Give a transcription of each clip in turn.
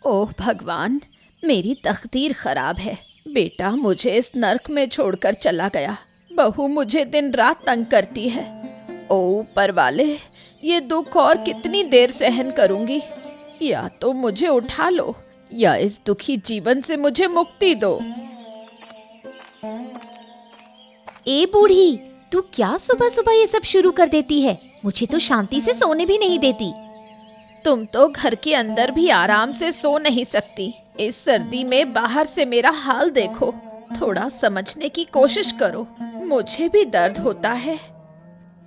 ओह भगवान, मेरी तकदीर खराब है। बेटा मुझे इस नर्क में छोड़कर चला गया। बहू मुझे दिन रात तंग करती है। ओ ऊपर वाले, ये दुख और कितनी देर सहन करूंगी। या तो मुझे उठा लो या इस दुखी जीवन से मुझे मुक्ति दो। ए बूढ़ी, तू क्या सुबह सुबह ये सब शुरू कर देती है? मुझे तो शांति से सोने भी नहीं देती। तुम तो घर के अंदर भी आराम से सो नहीं सकती। इस सर्दी में बाहर से मेरा हाल देखो। थोड़ा समझने की कोशिश करो, मुझे भी दर्द होता है।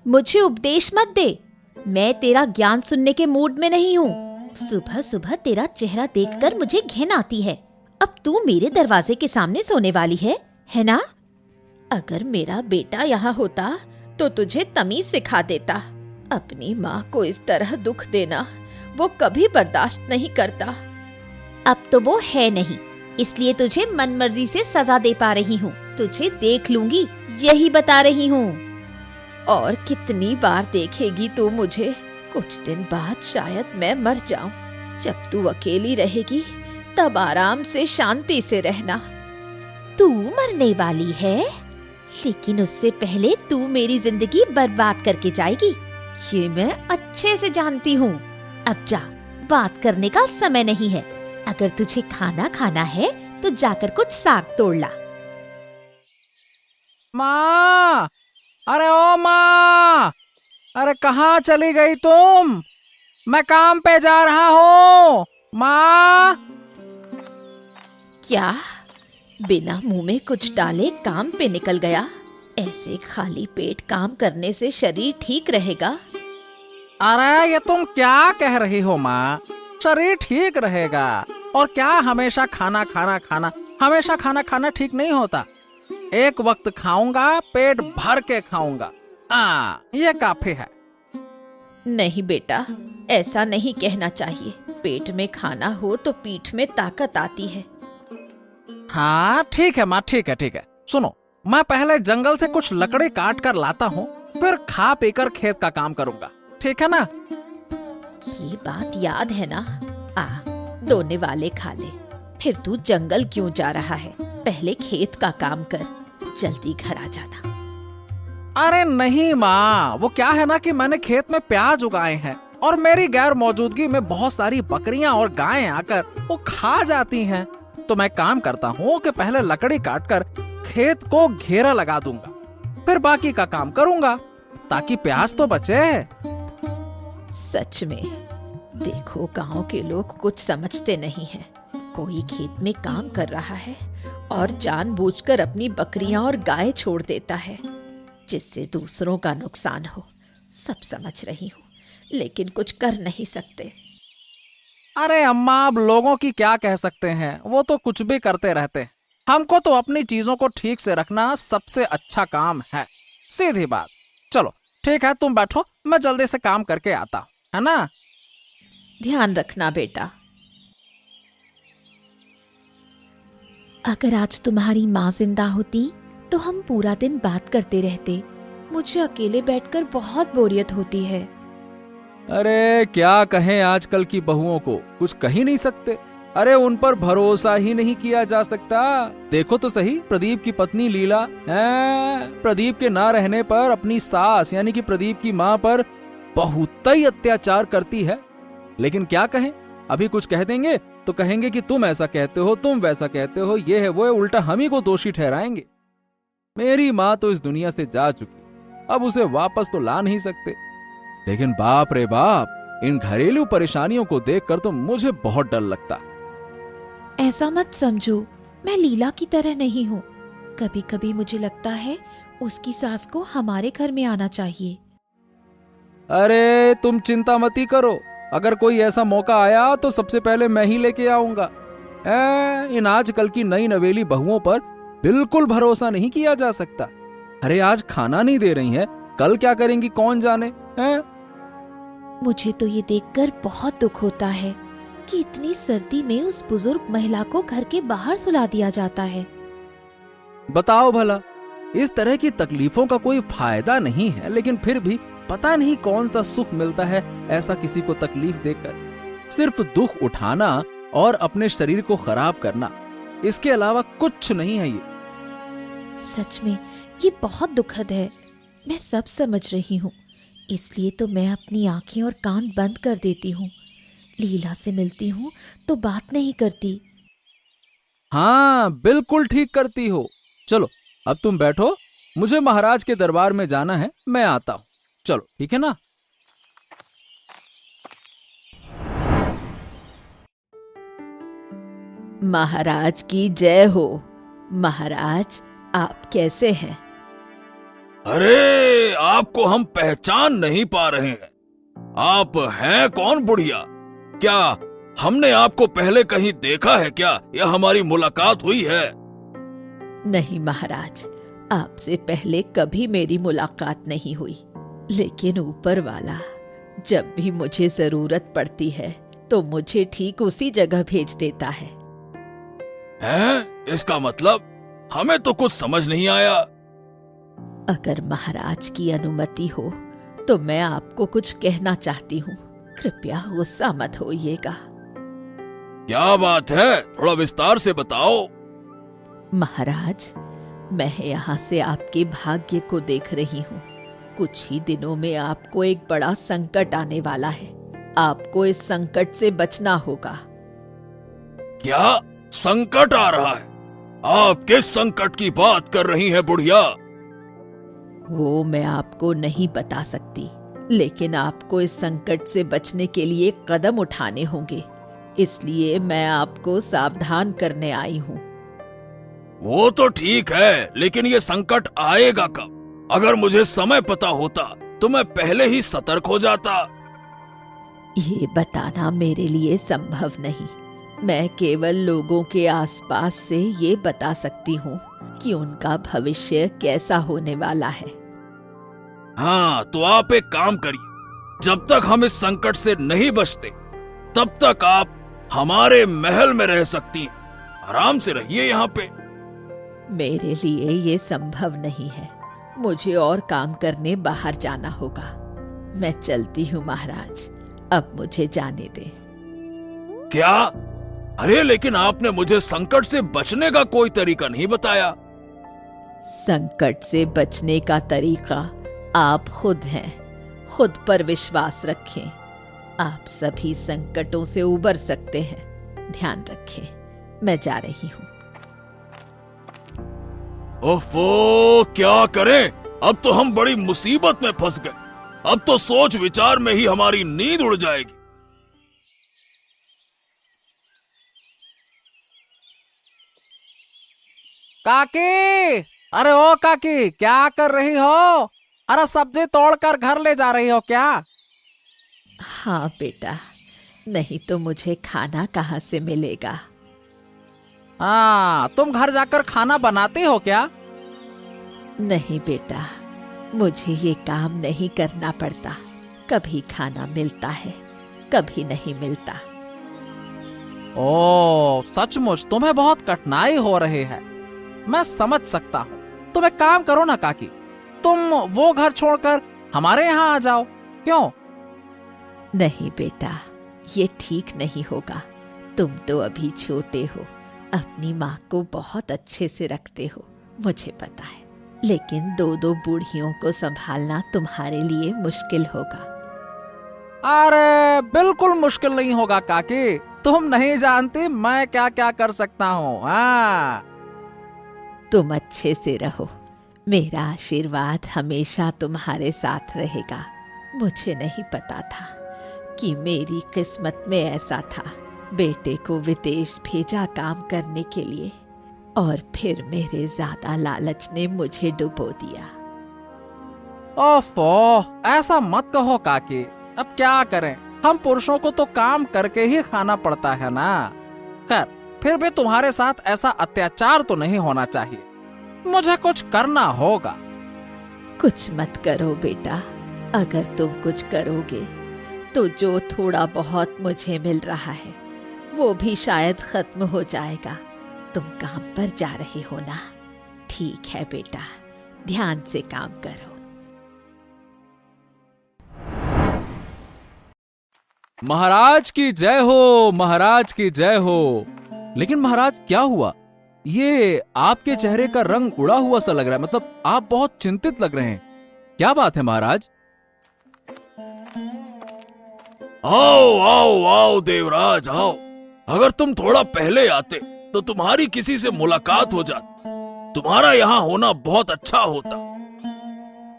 मुझे उपदेश मत दे, मैं तेरा ज्ञान सुनने के मूड में नहीं हूँ। सुबह सुबह तेरा चेहरा देखकर मुझे घिन आती है। अब तू मेरे दरवाजे के सामने सोने वाली है ना? अगर मेरा बेटा यहाँ होता तो तुझे तमीज सिखा देता। अपनी माँ को इस तरह दुख देना वो कभी बर्दाश्त नहीं करता। अब तो वो है नहीं, इसलिए तुझे मनमर्जी से सजा दे पा रही हूँ। तुझे देख लूंगी, यही बता रही हूँ। और कितनी बार देखेगी तू मुझे? कुछ दिन बाद शायद मैं मर जाऊं। जब तू अकेली रहेगी तब आराम से शांति से रहना। तू मरने वाली है, लेकिन उससे पहले तू मेरी जिंदगी बर्बाद करके जाएगी, ये मैं अच्छे से जानती हूँ। अब जा, बात करने का समय नहीं है। अगर तुझे खाना खाना है तो जाकर कुछ साग तोड़ ला। माँ, अरे ओ माँ, अरे कहाँ चली गई तुम? मैं काम पे जा रहा हूँ माँ। क्या? बिना मुंह में कुछ डाले काम पे निकल गया? ऐसे खाली पेट काम करने से शरीर ठीक रहेगा? अरे ये तुम क्या कह रही हो माँ? शरीर ठीक रहेगा और क्या हमेशा खाना खाना ठीक नहीं होता। एक वक्त खाऊंगा, पेट भर के खाऊंगा, ये काफी है। नहीं बेटा, ऐसा नहीं कहना चाहिए। पेट में खाना हो तो पीठ में ताकत आती है। हाँ ठीक है माँ, ठीक है। सुनो, मैं पहले जंगल से कुछ लकड़ी काट कर लाता हूँ, फिर खा पीकर खेत का काम करूंगा, ठीक है ना? ये बात याद है ना? दोने वाले खा ले। फिर तू जंगल क्यों जा रहा है? पहले खेत का काम कर, जल्दी घर आ जाना। अरे नहीं माँ, वो क्या है ना कि मैंने खेत में प्याज उगाए हैं और मेरी गैर मौजूदगी में बहुत सारी बकरियां और गायें आकर वो खा जाती हैं। तो मैं काम करता हूँ कि पहले लकड़ी काटकर खेत को घेरा लगा दूंगा, फिर बाकी का काम करूंगा ताकि प्याज तो बचे। सच में देखो, गांव के लोग कुछ समझते नहीं हैं। कोई खेत में काम कर रहा है और जानबूझकर अपनी बकरियां और गाय छोड़ देता है, जिससे दूसरों का नुकसान हो। सब समझ रही हूँ, लेकिन कुछ कर नहीं सकते। अरे अम्मा, अब लोगों की क्या कह सकते हैं, वो तो कुछ भी करते रहते हैं। हमको तो अपनी चीजों को ठीक से रखना सबसे अच्छा काम है, सीधी बात। चलो ठीक है, तुम बैठो, मैं जल्दी से काम करके आता हूँ, है ना? ध्यान रखना बेटा। अगर आज तुम्हारी माँ जिंदा होती तो हम पूरा दिन बात करते रहते। मुझे अकेले बैठकर बहुत बोरियत होती है। अरे क्या कहें, आजकल की बहुओं को कुछ कह ही नहीं सकते। अरे उन पर भरोसा ही नहीं किया जा सकता। देखो तो सही, प्रदीप की पत्नी लीला है, प्रदीप के ना रहने पर अपनी सास यानी कि प्रदीप की माँ पर बहुत ही अत्याचार करती है। लेकिन क्या कहें, अभी कुछ कह देंगे तो कहेंगे कि तुम ऐसा कहते हो, तुम वैसा कहते हो, ये है वो है, उल्टा हम ही को दोषी ठहराएंगे। मेरी माँ तो इस दुनिया से जा चुकी, अब उसे वापस तो ला नहीं सकते। लेकिन बाप रे बाप, इन घरेलू परेशानियों को देखकर तो मुझे बहुत डर लगता। ऐसा मत समझो, मैं लीला की तरह नहीं हूँ। कभी कभी मुझे लगता है उसकी सास को हमारे घर में आना चाहिए। अरे तुम चिंता मती करो, अगर कोई ऐसा मौका आया तो सबसे पहले मैं ही लेके आऊंगा। इन आजकल की नई नवेली बहुओं पर बिल्कुल भरोसा नहीं किया जा सकता। अरे आज खाना नहीं दे रही हैं, कल क्या करेंगी कौन जाने हैं? मुझे तो ये देखकर बहुत दुख होता है कि इतनी सर्दी में उस बुजुर्ग महिला को घर के बाहर सुला दिया जाता है। बताओ भला, इस तरह की तकलीफों का कोई फायदा नहीं है, लेकिन फिर भी पता नहीं कौन सा सुख मिलता है ऐसा किसी को तकलीफ देकर। सिर्फ दुख उठाना और अपने शरीर को खराब करना, इसके अलावा कुछ नहीं है ये। सच में ये बहुत दुखद है। मैं सब समझ रही हूँ, इसलिए तो मैं अपनी आंखें और कान बंद कर देती हूँ। लीला से मिलती हूँ तो बात नहीं करती। हाँ, बिल्कुल ठीक करती हो। चलो अब तुम बैठो, मुझे महाराज के दरबार में जाना है, मैं आता हूँ। चलो ठीक है ना। महाराज की जय हो। महाराज, आप कैसे हैं? अरे, आपको हम पहचान नहीं पा रहे हैं। आप हैं कौन बुढ़िया? क्या हमने आपको पहले कहीं देखा है क्या, या हमारी मुलाकात हुई है? नहीं महाराज, आपसे पहले कभी मेरी मुलाकात नहीं हुई, लेकिन ऊपर वाला जब भी मुझे जरूरत पड़ती है तो मुझे ठीक उसी जगह भेज देता है। हैं? इसका मतलब हमें तो कुछ समझ नहीं आया। अगर महाराज की अनुमति हो तो मैं आपको कुछ कहना चाहती हूँ। कृपया गुस्सा मत होइएगा। क्या बात है, थोड़ा विस्तार से बताओ। महाराज, मैं यहाँ से आपके भाग्य को देख रही हूँ। कुछ ही दिनों में आपको एक बड़ा संकट आने वाला है। आपको इस संकट से बचना होगा। क्या संकट आ रहा है? आप किस संकट की बात कर रही हैं बुढ़िया? वो मैं आपको नहीं बता सकती, लेकिन आपको इस संकट से बचने के लिए कदम उठाने होंगे। इसलिए मैं आपको सावधान करने आई हूँ। वो तो ठीक है, लेकिन ये संकट आएगा कब? अगर मुझे समय पता होता तो मैं पहले ही सतर्क हो जाता। ये बताना मेरे लिए संभव नहीं। मैं केवल लोगों के आसपास से ये बता सकती हूँ कि उनका भविष्य कैसा होने वाला है। हाँ, तो आप एक काम करिए, जब तक हम इस संकट से नहीं बचते तब तक आप हमारे महल में रह सकती हैं। आराम से रहिए यहाँ पे। मेरे लिए ये संभव नहीं है। मुझे और काम करने बाहर जाना होगा। मैं चलती हूँ महाराज, अब मुझे जाने दे। क्या? अरे, लेकिन आपने मुझे संकट से बचने का कोई तरीका नहीं बताया। संकट से बचने का तरीका आप खुद हैं। खुद पर विश्वास रखें। आप सभी संकटों से उबर सकते हैं। ध्यान रखें। मैं जा रही हूँ। ओफो, क्या करें? अब तो हम बड़ी मुसीबत में फंस गए। अब तो सोच विचार में ही हमारी नींद उड़ जाएगी। काकी, अरे ओ काकी, क्या कर रही हो? अरे सब्जी तोड़कर घर ले जा रही हो क्या? हाँ बेटा, नहीं तो मुझे खाना कहाँ से मिलेगा? हाँ, तुम घर जाकर खाना बनाती हो क्या? नहीं बेटा, मुझे ये काम नहीं करना पड़ता। कभी खाना मिलता है, कभी नहीं मिलता। ओ, सचमुच तुम्हें बहुत कठिनाई हो रही है। मैं समझ सकता हूँ। तुम एक काम करो ना काकी, तुम वो घर छोड़कर हमारे यहाँ आ जाओ। क्यों? नहीं बेटा, ये ठीक नहीं होगा। तुम तो अभी छोटे हो, अपनी माँ को बहुत अच्छे से रखते हो, मुझे पता है। लेकिन दो दो बूढ़ियों को संभालना तुम्हारे लिए मुश्किल होगा। अरे बिल्कुल मुश्किल नहीं होगा काकी। तुम नहीं जानती मैं क्या क्या कर सकता हूँ। हाँ, तुम अच्छे से रहो। मेरा आशीर्वाद हमेशा तुम्हारे साथ रहेगा। मुझे नहीं पता था कि मेरी किस्मत में ऐसा था। बेटे को विदेश भेजा काम करने के लिए, और फिर मेरे ज्यादा लालच ने मुझे डुबो दिया। ओफो, ऐसा मत कहो काकी। अब क्या करें, हम पुरुषों को तो काम करके ही खाना पड़ता है ना। खैर, फिर भी तुम्हारे साथ ऐसा अत्याचार तो नहीं होना चाहिए। मुझे कुछ करना होगा। कुछ मत करो बेटा। अगर तुम कुछ करोगे तो जो थोड़ा बहुत मुझे मिल रहा है वो भी शायद खत्म हो जाएगा। तुम काम पर जा रहे हो ना? ठीक है बेटा, ध्यान से काम करो। महाराज की जय हो, महाराज की जय हो। लेकिन महाराज क्या हुआ? ये आपके चेहरे का रंग उड़ा हुआ सा लग रहा है, मतलब आप बहुत चिंतित लग रहे हैं। क्या बात है महाराज? आओ आओ आओ देवराज आओ। अगर तुम थोड़ा पहले आते तो तुम्हारी किसी से मुलाकात हो जाती। तुम्हारा यहाँ होना बहुत अच्छा होता।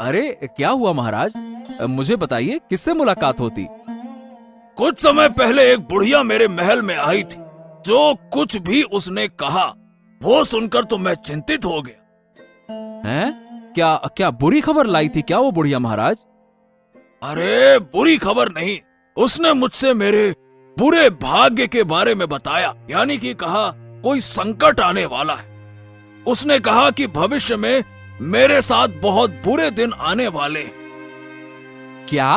अरे क्या हुआ महाराज? मुझे बताइए, किससे मुलाकात होती? कुछ समय पहले एक बुढ़िया मेरे महल में आई थी। जो कुछ भी उसने कहा वो सुनकर तो मैं चिंतित हो गया। हैं? क्या क्या बुरी खबर लाई थी क्या वो बुढ़िया महाराज? अरे बुरी खबर नहीं, उसने मुझसे मेरे बुरे भाग्य के बारे में बताया। यानी कि कहा कोई संकट आने वाला है। उसने कहा कि भविष्य में मेरे साथ बहुत बुरे दिन आने वाले हैं। क्या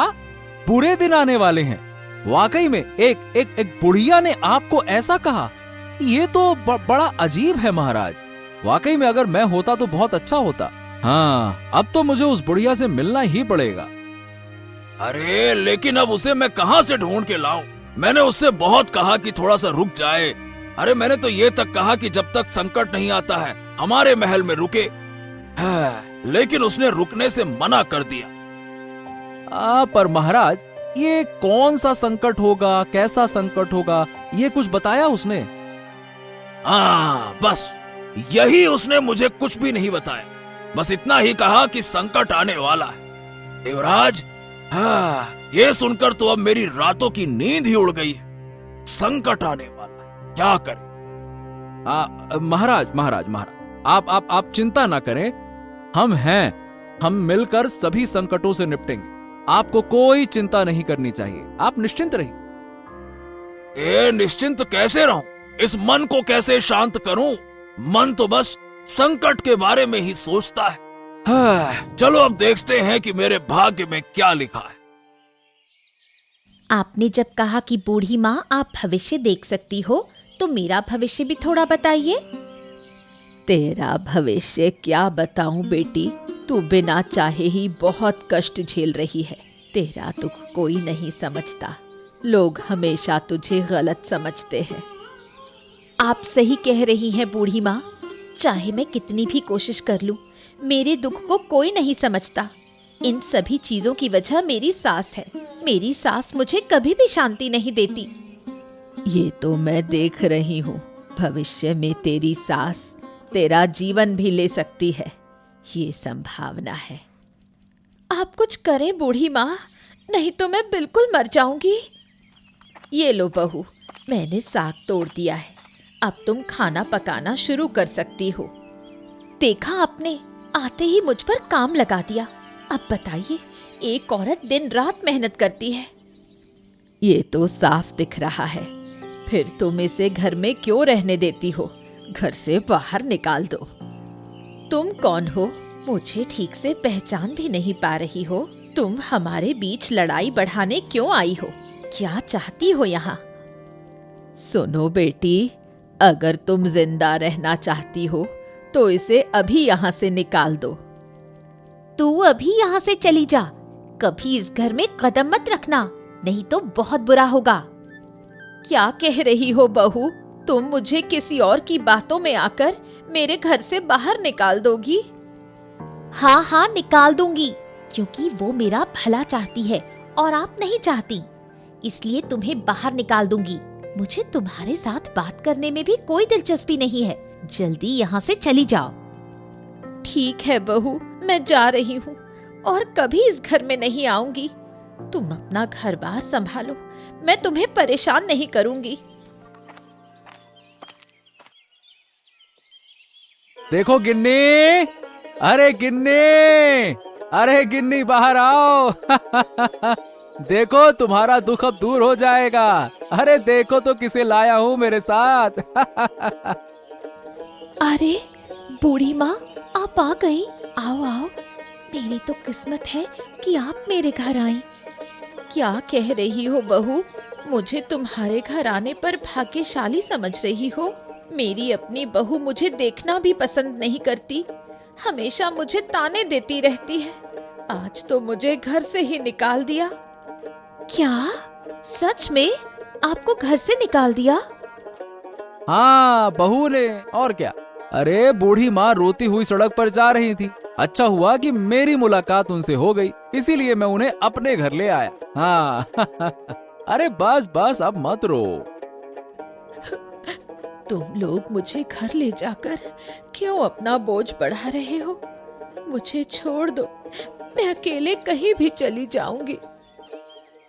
बुरे दिन आने वाले हैं? वाकई में एक बुढ़िया ने आपको ऐसा कहा? ये तो बड़ा अजीब है महाराज। वाकई में अगर मैं होता तो बहुत अच्छा होता। हाँ, अब तो मुझे उस बुढ़िया से मिलना ही पड़ेगा। अरे लेकिन अब उसे मैं कहाँ से ढूंढ के लाऊं? मैंने उससे बहुत कहा कि थोड़ा सा रुक जाए। अरे मैंने तो ये तक कहा कि जब तक संकट नहीं आता है हमारे महल में रुके। लेकिन उसने रुकने से मना कर दिया। पर महाराज, ये कौन सा संकट होगा, कैसा संकट होगा, ये कुछ बताया उसने? हाँ बस यही उसने मुझे कुछ भी नहीं बताया। बस इतना ही कहा कि संकट आने वाला है। देवराज, हाँ ये सुनकर तो अब मेरी रातों की नींद ही उड़ गई है। संकट आने वाला है, क्या करें? महाराज महाराज महाराज, आप चिंता ना करें। हम हैं, हम मिलकर सभी संकटों से निपटेंगे। आपको कोई चिंता नहीं करनी चाहिए, आप निश्चिंत रहिए। निश्चिंत कैसे रहूं? इस मन को कैसे शांत करूं? मन तो बस संकट के बारे में ही सोचता है। चलो अब देखते हैं कि मेरे भाग्य में क्या लिखा है। आपने जब कहा कि बूढ़ी माँ आप भविष्य देख सकती हो, तो मेरा भविष्य भी थोड़ा बताइए। तेरा भविष्य क्या बताऊं बेटी, तू बिना चाहे ही बहुत कष्ट झेल रही है। तेरा दुख कोई नहीं समझता। लोग हमेशा तुझे गलत समझते हैं। आप सही कह रही हैं बूढ़ी माँ। चाहे मैं कितनी भी कोशिश कर लूं, मेरे दुख को कोई नहीं समझता। इन सभी चीजों की वजह मेरी सास है। मेरी सास मुझे कभी भी शांति नहीं देती। ये तो मैं देख रही हूँ। भविष्य में तेरी सास तेरा जीवन भी ले सकती है, ये संभावना है। आप कुछ करें बूढ़ी माँ, नहीं तो मैं बिल्कुल मर जाऊंगी। ये लो बहू, मैंने साग तोड़ दिया है। अब तुम खाना पकाना शुरू कर सकती हो। देखा आपने, आते ही मुझ पर काम लगा दिया। अब बताइए, एक औरत दिन रात मेहनत करती है। ये तो साफ दिख रहा है। फिर तुम इसे घर में क्यों रहने देती हो? घर से बाहर निकाल दो। तुम कौन हो? मुझे ठीक से पहचान भी नहीं पा रही हो। तुम हमारे बीच लड़ाई बढ़ाने क्यों आई हो? क्या चाहती हो यहाँ? सुनो बेटी, अगर तुम जिंदा रहना चाहती हो तो इसे अभी यहाँ से निकाल दो। तू अभी यहाँ से चली जा। कभी इस घर में कदम मत रखना, नहीं तो बहुत बुरा होगा। क्या कह रही हो बहू? तुम मुझे किसी और की बातों में आकर मेरे घर से बाहर निकाल दोगी? हाँ हाँ निकाल दूंगी, क्योंकि वो मेरा भला चाहती है और आप नहीं चाहती, इसलिए तुम्हें बाहर निकाल दूंगी। मुझे तुम्हारे साथ बात करने में भी कोई दिलचस्पी नहीं है। जल्दी यहाँ से चली जाओ। ठीक है बहू, मैं जा रही हूँ और कभी इस घर में नहीं आऊंगी। तुम अपना घर बार संभालो, मैं तुम्हें परेशान नहीं करूंगी। देखो गिन्नी, अरे गिन्नी, अरे गिन्नी बाहर आओ। देखो तुम्हारा दुख अब दूर हो जाएगा। अरे देखो तो किसे लाया हूँ मेरे साथ। अरे बूढ़ी माँ, आप आ गई। आओ आओ, मेरी तो किस्मत है कि आप मेरे घर आई। क्या कह रही हो बहू? मुझे तुम्हारे घर आने पर भाग्यशाली समझ रही हो? मेरी अपनी बहू मुझे देखना भी पसंद नहीं करती, हमेशा मुझे ताने देती रहती है। आज तो मुझे घर से ही निकाल दिया। क्या? सच में आपको घर से निकाल दिया? हाँ, बहू ने, और क्या। अरे बूढ़ी माँ रोती हुई सड़क पर जा रही थी। अच्छा हुआ कि मेरी मुलाकात उनसे हो गई, इसीलिए मैं उन्हें अपने घर ले आया। हाँ अरे बस बस, अब मत रो। तुम लोग मुझे घर ले जाकर क्यों अपना बोझ बढ़ा रहे हो? मुझे छोड़ दो, मैं अकेले कहीं भी चली जाऊंगी।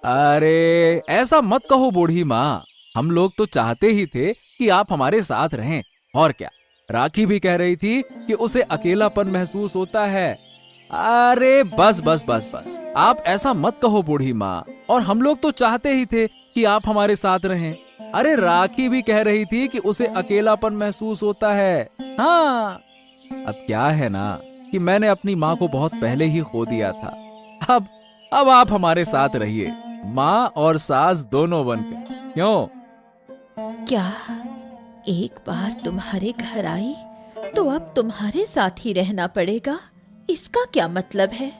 अरे ऐसा मत कहो बूढ़ी माँ, हम लोग तो चाहते ही थे कि आप हमारे साथ रहें, और क्या। राखी भी कह रही थी कि उसे अकेलापन महसूस होता है। अरे बस बस बस बस, आप ऐसा मत कहो बूढ़ी माँ, और हम लोग तो चाहते ही थे कि आप हमारे साथ रहें। अरे राखी भी कह रही थी कि उसे अकेलापन महसूस होता है। हाँ, अब क्या है ना कि मैंने अपनी माँ को बहुत पहले ही खो दिया था। अब आप हमारे साथ रहिए, माँ और सास दोनों बनकर। क्यों? क्या एक बार तुम्हारे घर आई तो अब तुम्हारे साथ ही रहना पड़ेगा? इसका क्या मतलब है?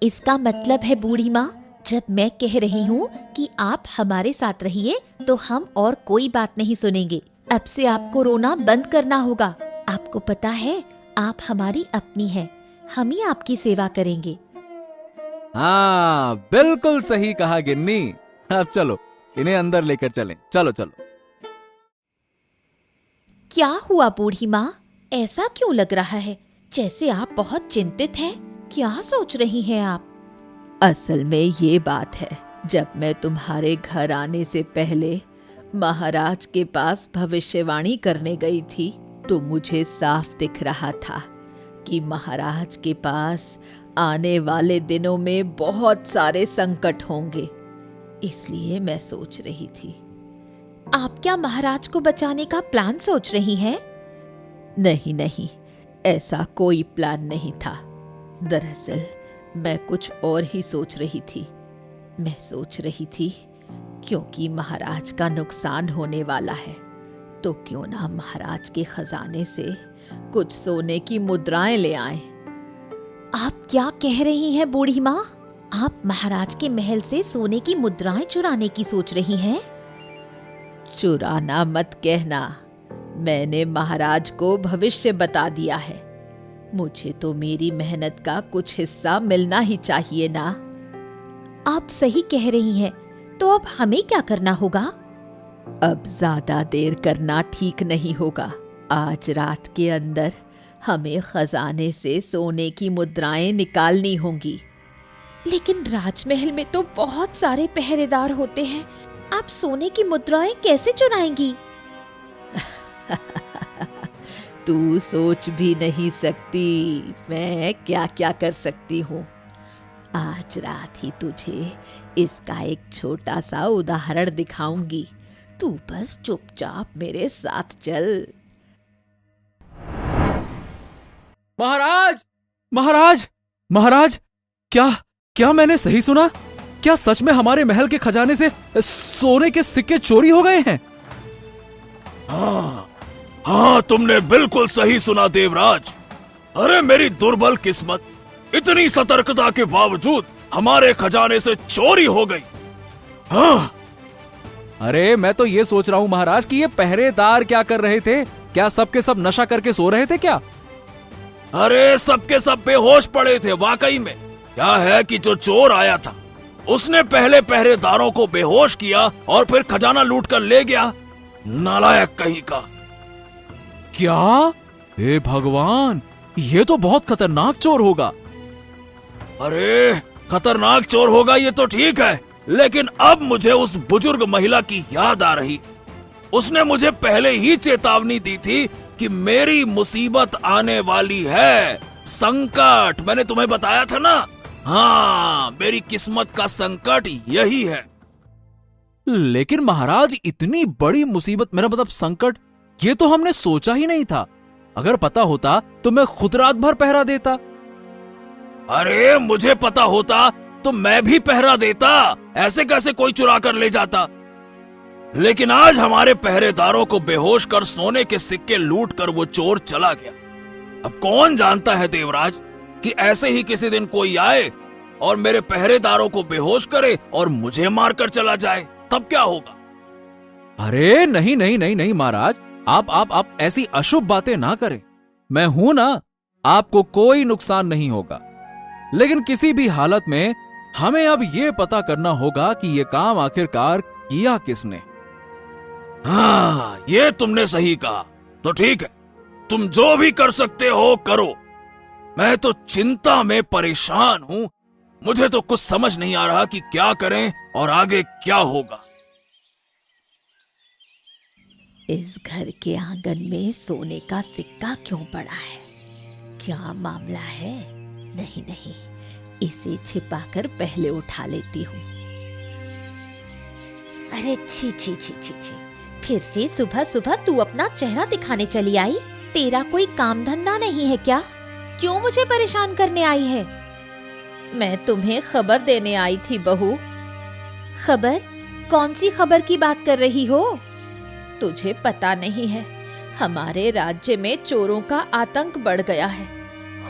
इसका मतलब है बूढ़ी माँ, जब मैं कह रही हूँ कि आप हमारे साथ रहिए तो हम और कोई बात नहीं सुनेंगे। अब से आपको रोना बंद करना होगा। आपको पता है आप हमारी अपनी हैं, हम ही आपकी सेवा करेंगे। हाँ, बिल्कुल सही कहा गिन्नी। अब चलो इन्हें अंदर लेकर चलें। चलो चलो। क्या हुआ बूढ़ी माँ, ऐसा क्यों लग रहा है जैसे आप बहुत चिंतित हैं? क्या सोच रही हैं आप? असल में ये बात है, जब मैं तुम्हारे घर आने से पहले महाराज के पास भविष्यवाणी करने गई थी तो मुझे साफ दिख रहा था कि महाराज के पास आने वाले दिनों में बहुत सारे संकट होंगे। इसलिए मैं सोच रही थी। आप क्या महाराज को बचाने का प्लान सोच रही हैं? नहीं नहीं, ऐसा कोई प्लान नहीं था। दरअसल मैं कुछ और ही सोच रही थी। मैं सोच रही थी क्योंकि महाराज का नुकसान होने वाला है तो क्यों ना महाराज के खजाने से कुछ सोने की मुद्राएं ले आएं। आप क्या कह रही हैं बूढ़ी माँ? आप महाराज के महल से सोने की मुद्राएं चुराने की सोच रही हैं? चुराना मत कहना, मैंने महाराज को भविष्य बता दिया है। मुझे तो मेरी मेहनत का कुछ हिस्सा मिलना ही चाहिए ना। आप सही कह रही हैं, तो अब हमें क्या करना होगा? अब ज्यादा देर करना ठीक नहीं होगा। आज रात के अंदर हमें खजाने से सोने की मुद्राएं निकालनी होंगी। लेकिन राजमहल में तो बहुत सारे पहरेदार होते हैं, आप सोने की मुद्राएं कैसे चुराएंगी? तू सोच भी नहीं सकती मैं क्या क्या कर सकती हूँ। आज रात ही तुझे इसका एक छोटा सा उदाहरण दिखाऊंगी। तू बस चुपचाप मेरे साथ चल। महाराज, महाराज, महाराज, क्या मैंने सही सुना? क्या सच में हमारे महल के खजाने से सोने के सिक्के चोरी हो गए हैं? हाँ, तुमने बिल्कुल सही सुना देवराज। अरे मेरी दुर्बल किस्मत, इतनी सतर्कता के बावजूद हमारे खजाने से चोरी हो गई। हाँ। अरे मैं तो ये सोच रहा हूँ महाराज कि ये पहरेदार क्या कर रहे थे? क्या सबके सब नशा करके सो रहे थे क्या? अरे सबके सब बेहोश पड़े थे। वाकई में क्या है कि जो चोर आया था उसने पहले पहरेदारों को बेहोश किया और फिर खजाना लूट कर ले गया। नालायक कहीं का। क्या? हे भगवान, ये तो बहुत खतरनाक चोर होगा। अरे खतरनाक चोर होगा ये तो ठीक है, लेकिन अब मुझे उस बुजुर्ग महिला की याद आ रही। उसने मुझे पहले ही चेतावनी दी थी कि मेरी मुसीबत आने वाली है। संकट, मैंने तुम्हें बताया था ना। हाँ, मेरी किस्मत का संकट यही है। लेकिन महाराज, इतनी बड़ी मुसीबत, मेरा मतलब संकट, ये तो हमने सोचा ही नहीं था। अगर पता होता तो मैं खुद रात भर पहरा देता। अरे मुझे पता होता तो मैं भी पहरा देता। ऐसे कैसे कोई चुरा कर ले जाता? लेकिन आज हमारे पहरेदारों को बेहोश कर सोने के सिक्के लूट कर वो चोर चला गया। अब कौन जानता है देवराज कि ऐसे ही किसी दिन कोई आए और मेरे पहरेदारों को बेहोश करे और मुझे मारकर चला जाए, तब क्या होगा? अरे नहीं नहीं नहीं नहीं महाराज, आप ऐसी अशुभ बातें ना करें। मैं हूं ना, आपको कोई नुकसान नहीं होगा। लेकिन किसी भी हालत में हमें अब यह पता करना होगा कि यह काम आखिरकार किया किसने। हाँ, ये तुमने सही कहा। तो ठीक है, तुम जो भी कर सकते हो करो। मैं तो चिंता में परेशान हूं। मुझे तो कुछ समझ नहीं आ रहा कि क्या करें और आगे क्या होगा। इस घर के आंगन में सोने का सिक्का क्यों पड़ा है? क्या मामला है? नहीं नहीं, इसे छिपाकर पहले उठा लेती हूँ। अरे छी छी छी छी छी, फिर से सुबह सुबह तू अपना चेहरा दिखाने चली आई? तेरा कोई काम धंधा नहीं है क्या? क्यों मुझे परेशान करने आई है? मैं तुम्हें खबर देने आई थी बहू। खबर? कौन सी खबर की बात कर रही हो? तुझे पता नहीं है, हमारे राज्य में चोरों का आतंक बढ़ गया है।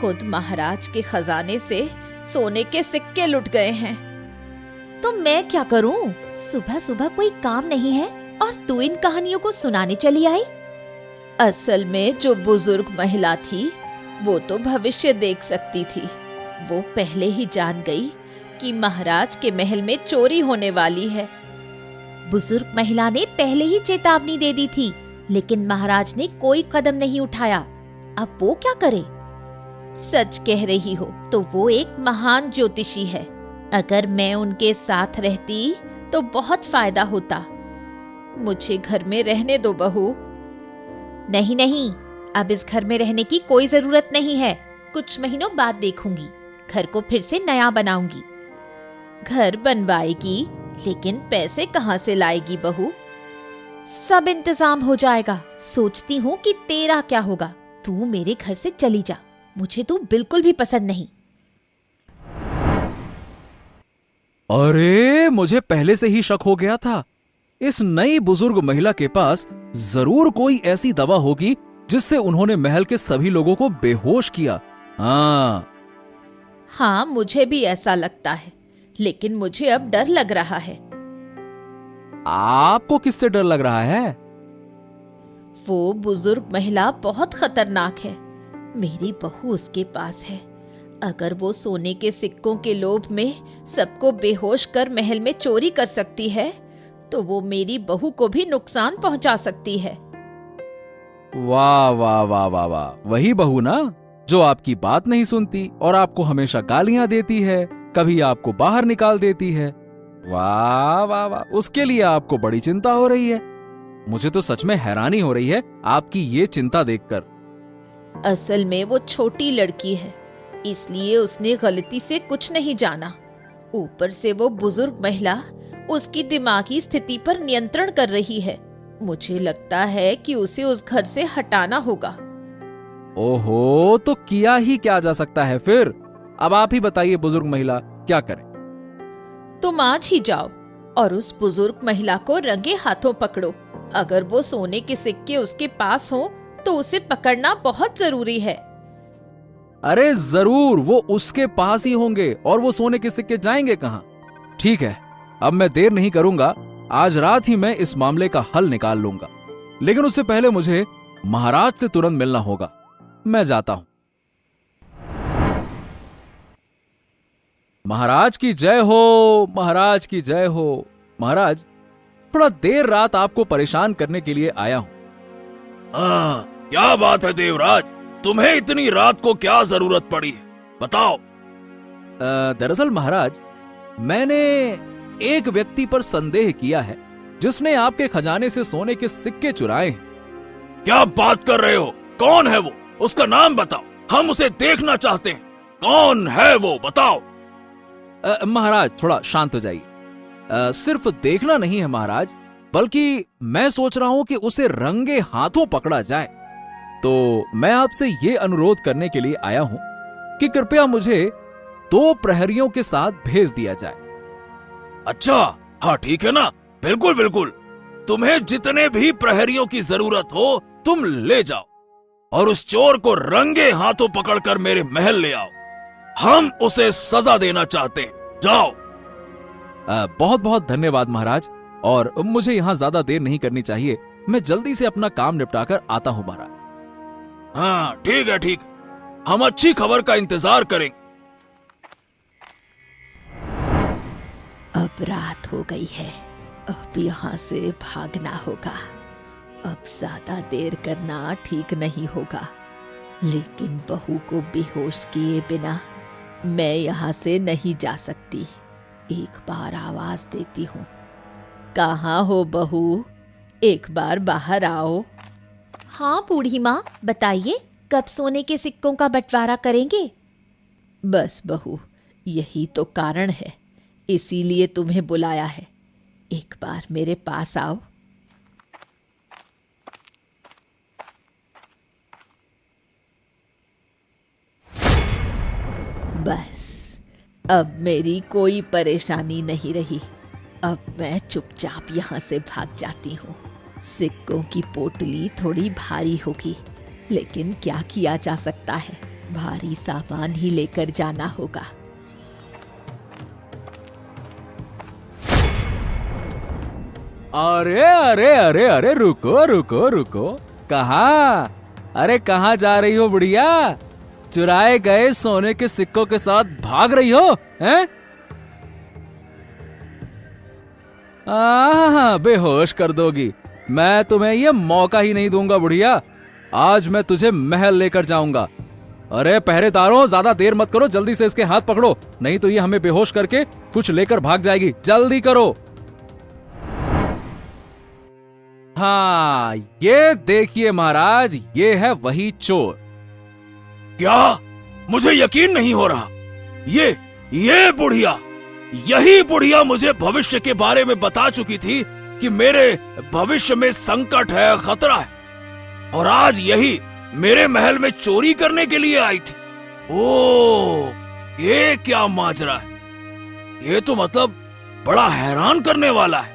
खुद महाराज के खजाने से सोने के सिक्के लुट गए हैं। तो मैं क्या करूं? सुबह सुबह कोई काम नहीं है और तू इन कहानियों को सुनाने चली आई? असल में जो बुजुर्ग महिला थी वो तो भविष्य देख सकती थी। वो पहले ही जान गई कि महाराज के महल में चोरी होने वाली है। बुजुर्ग महिला ने पहले ही चेतावनी दे दी थी, लेकिन महाराज ने कोई कदम नहीं उठाया। अब वो क्या करे? सच कह रही हो तो वो एक महान ज्योतिषी है। अगर मैं उनके साथ रहती तो बहुत फायदा होता। मुझे घर में रहने दो बहू। नहीं नहीं, अब इस घर में रहने की कोई जरूरत नहीं है। कुछ महीनों बाद देखूंगी, घर को फिर से नया बनाऊंगी। घर बनवाएगी, लेकिन पैसे कहाँ से लाएगी बहू? सब इंतजाम हो जाएगा। सोचती हूँ कि तेरा क्या होगा। तू मेरे घर से चली जा, मुझे तू बिल्कुल भी पसंद नहीं। अरे मुझे पहले से ही शक हो गया था। इस नई बुजुर्ग महिला के पास जरूर कोई ऐसी दवा होगी जिससे उन्होंने महल के सभी लोगों को बेहोश किया। हाँ, मुझे भी ऐसा लगता है, लेकिन मुझे अब डर लग रहा है। आपको किससे डर लग रहा है? वो बुजुर्ग महिला बहुत खतरनाक है। मेरी बहू उसके पास है। अगर वो सोने के सिक्कों के लोभ में सबको बेहोश कर महल में चोरी कर सकती है, तो वो मेरी बहू को भी नुकसान पहुंचा सकती है। वाह वाह वाह वाह वाह, वही बहू ना जो आपकी बात नहीं सुनती और आपको हमेशा गालियां देती है, कभी आपको बाहर निकाल देती है। वाह वाह वाह, उसके लिए आपको बड़ी चिंता हो रही है। मुझे तो सच में हैरानी हो रही है आपकी ये चिंता देखकर। असल में वो छोटी लड़की है, इसलिए उसने गलती से कुछ नहीं जाना। ऊपर से वो बुजुर्ग महिला उसकी दिमागी स्थिति पर नियंत्रण कर रही है। मुझे लगता है कि उसे उस घर से हटाना होगा। ओहो, तो किया ही क्या जा सकता है फिर? अब आप ही बताइए बुजुर्ग महिला, क्या करें? तुम आज ही जाओ और उस बुजुर्ग महिला को रंगे हाथों पकड़ो। अगर वो सोने के सिक्के उसके पास हो तो उसे पकड़ना बहुत जरूरी है। अरे जरूर, वो उसके पास ही होंगे और वो सोने के सिक्के जाएंगे कहां? ठीक है, अब मैं देर नहीं करूंगा। आज रात ही मैं इस मामले का हल निकाल लूंगा, लेकिन उससे पहले मुझे महाराज से तुरंत मिलना होगा। मैं जाता हूं। महाराज की जय हो, महाराज की जय हो। महाराज, थोड़ा देर रात आपको परेशान करने के लिए आया हूं। हाँ, क्या बात है देवराज, तुम्हें इतनी रात को क्या जरूरत पड़ी है, बताओ। दरअसल महाराज, मैंने एक व्यक्ति पर संदेह किया है जिसने आपके खजाने से सोने के सिक्के चुराए हैं। क्या बात कर रहे हो? कौन है वो? उसका नाम बताओ, हम उसे देखना चाहते हैं। कौन है वो, बताओ। महाराज थोड़ा शांत हो जाइए। सिर्फ देखना नहीं है महाराज, बल्कि मैं सोच रहा हूं कि उसे रंगे हाथों पकड़ा जाए। तो मैं आपसे ये अनुरोध करने के लिए आया हूं कि कृपया मुझे 2 प्रहरियों के साथ भेज दिया जाए। अच्छा, हाँ ठीक है ना, बिल्कुल बिल्कुल। तुम्हें जितने भी प्रहरियों की जरूरत हो तुम ले जाओ और उस चोर को रंगे हाथों पकड़कर मेरे महल ले आओ। हम उसे सजा देना चाहते हैं। जाओ। बहुत बहुत धन्यवाद महाराज, और मुझे यहाँ ज्यादा देर नहीं करनी चाहिए। मैं जल्दी से अपना काम निपटाकर आता हूँ महाराज। हाँ ठीक है, ठीक है। हम अच्छी खबर का इंतजार करेंगे। अब रात हो गई है, अब यहाँ से भागना होगा। अब ज्यादा देर करना ठीक नहीं होगा, लेकिन बहू को बेहोश किए बिना मैं यहाँ से नहीं जा सकती। एक बार आवाज देती हूँ, कहाँ हो बहू, एक बार बाहर आओ। हाँ बूढ़ी माँ, बताइए कब सोने के सिक्कों का बंटवारा करेंगे? बस बहू, यही तो कारण है, इसीलिए तुम्हें बुलाया है। एक बार मेरे पास आओ। बस अब मेरी कोई परेशानी नहीं रही। अब मैं चुपचाप यहाँ से भाग जाती हूँ। सिक्कों की पोटली थोड़ी भारी होगी, लेकिन क्या किया जा सकता है, भारी सामान ही लेकर जाना होगा। अरे अरे अरे अरे, रुको रुको रुको, कहाँ? अरे कहाँ जा रही हो बुढ़िया? चुराए गए सोने के सिक्कों के साथ भाग रही हो, हैं? बेहोश कर दोगी। मैं तुम्हें ये मौका ही नहीं दूंगा बुढ़िया। आज मैं तुझे महल लेकर जाऊंगा। अरे पहरेदारों, ज्यादा देर मत करो, जल्दी से इसके हाथ पकड़ो, नहीं तो ये हमें बेहोश करके कुछ लेकर भाग जाएगी। जल्दी करो। हाँ, ये देखिए महाराज, ये है वही चोर। क्या? मुझे यकीन नहीं हो रहा। ये बुढ़िया, यही बुढ़िया मुझे भविष्य के बारे में बता चुकी थी कि मेरे भविष्य में संकट है, खतरा है, और आज यही मेरे महल में चोरी करने के लिए आई थी। ओह, ये क्या माजरा है? ये तो मतलब बड़ा हैरान करने वाला है।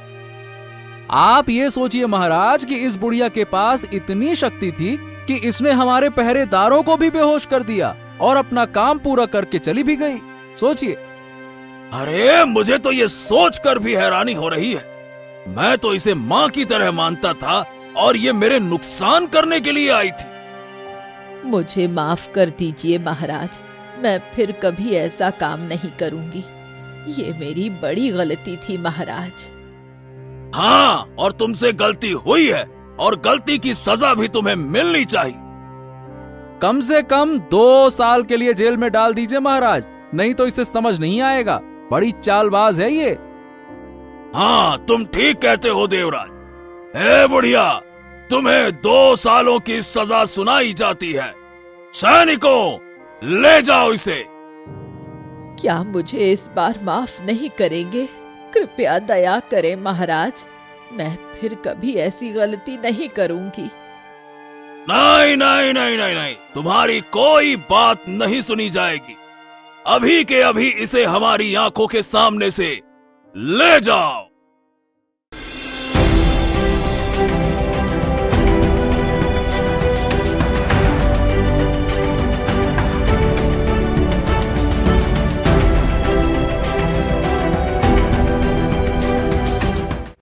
आप ये सोचिए महाराज कि इस बुढ़िया के पास इतनी शक्ति थी कि इसने हमारे पहरेदारों को भी बेहोश कर दिया और अपना काम पूरा करके चली भी गई। सोचिए। अरे मुझे तो ये सोचकर भी हैरानी हो रही है। मैं तो इसे माँ की तरह मानता था और ये मेरे नुकसान करने के लिए आई थी। मुझे माफ कर दीजिए महाराज, मैं फिर कभी ऐसा काम नहीं करूंगी। ये मेरी बड़ी गलती थी महाराज। हाँ, और तुमसे गलती हुई है और गलती की सजा भी तुम्हें मिलनी चाहिए। कम से कम 2 साल के लिए जेल में डाल दीजिए महाराज, नहीं तो इसे समझ नहीं आएगा। बड़ी चालबाज है ये। हाँ, तुम ठीक कहते हो देवराज। ए बुढ़िया, तुम्हें 2 सालों की सजा सुनाई जाती है। सैनिकों, ले जाओ इसे। क्या मुझे इस बार माफ नहीं करेंगे? कृपया दया करें महाराज, मैं फिर कभी ऐसी गलती नहीं करूंगी। नहीं नहीं नहीं नहीं नहीं, तुम्हारी कोई बात नहीं सुनी जाएगी। अभी के अभी इसे हमारी आंखों के सामने से ले जाओ।